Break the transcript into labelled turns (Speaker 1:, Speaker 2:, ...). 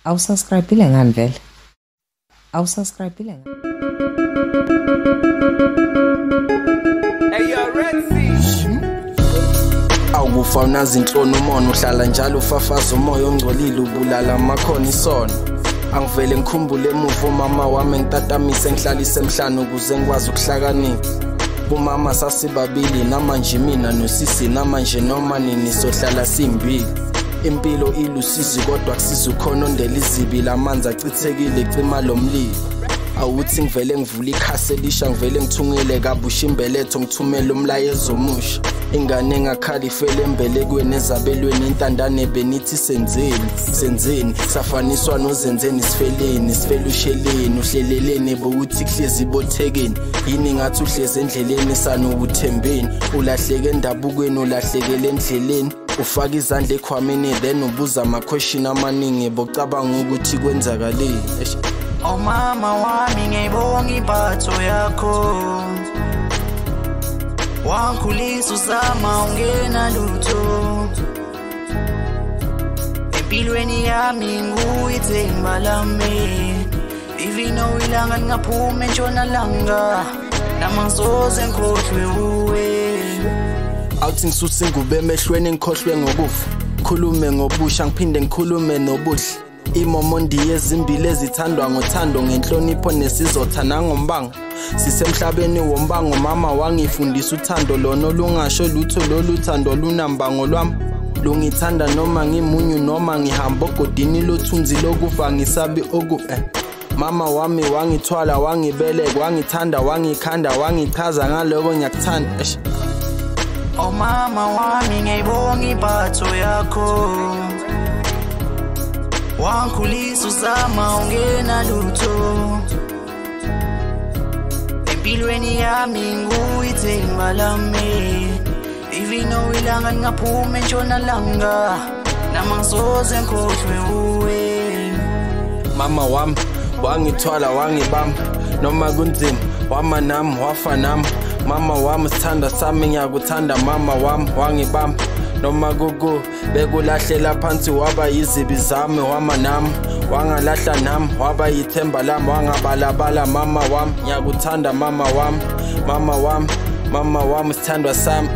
Speaker 1: Awusubscribe-ile ngani vele? Awusubscribe-ile ngani?
Speaker 2: Awufana izinhloni umono uhlala njalo ufafaza umoya ongcolile ubulala amakhono isono. Angivele ngikhumbule emuva umama wami ngitatamise ngihlalise emhlanje ukuze ngikwazi ukuhlakanipha. Umama sasibabili namanje mina nosisi namanje noma nini sohlala simbili. Impilo ilusizi kodwa kusiza ukhona ondela izibi lamanzi achithekile cima lomlilo. Awuthi ngivele ngivula ikhasi elisha ngivele ngithungile kabusha imbeletho ngithumela umlayezo omusha. Ingane engakhala ifele embelekweni ezabelweni intandane benithi senzeni safaniswa nozenzeni sifeleni sifela usheleni uhleleleni bokuthi kuhlezi bothekeni yini ngathi uhlezi endleleni sanokuthembeni ulahleke endabukweni ulahlekele endleleni ufaka izandla ekhwameni then ubuza ama-question amaningi bocabanga ukuthi kwenzakaleni.
Speaker 3: Oh mama wami ngiyibonga impatho yakho wangikhulisa uzama ungena lutho empilweni yami nguyithemba lami even though ilanga lingaphuma entshonalanga namangisoze ngikhohlwe uwe.
Speaker 2: Awuthi ngisuse ingube emehlweni ngikhohlwe ngokufa khulume ngobusha ngiphinde ngikhulume nobuhle imomondi ezimbili ezithandwa ngothando ngenhlonipho nesizotha nangombanga sisemhlabeni wombango mama wangifundisa uthando lona olungasho lutho loluthando lunambango lwami lungithanda noma ngimunyu noma ngihamba ogodini lothunzi lokufa ngisabi mama wami wangithwala wangibeleka wangithanda wangikhanda wangichaza ngaloko ngiyakuthanda.
Speaker 3: Oh mama wami ngiyibonga impatho yakho wangikhulisa uzama ungena lutho empilweni yami nguyithemba lami even though ilanga lingaphuma entshonalanga namangisoze ngikhohlwe uwe.
Speaker 2: Mama wami wangithwala wangibamba noma kunzima wama nami wafa nami mama wami sithanda sami ngiyakuthanda mama wami wangibamba noma bekulahlela phansi waba yizibi zami wama nami wangalahla nami waba yithemba lami wangabalabala mama wami ngiyakuthanda mama wami sithandwa sami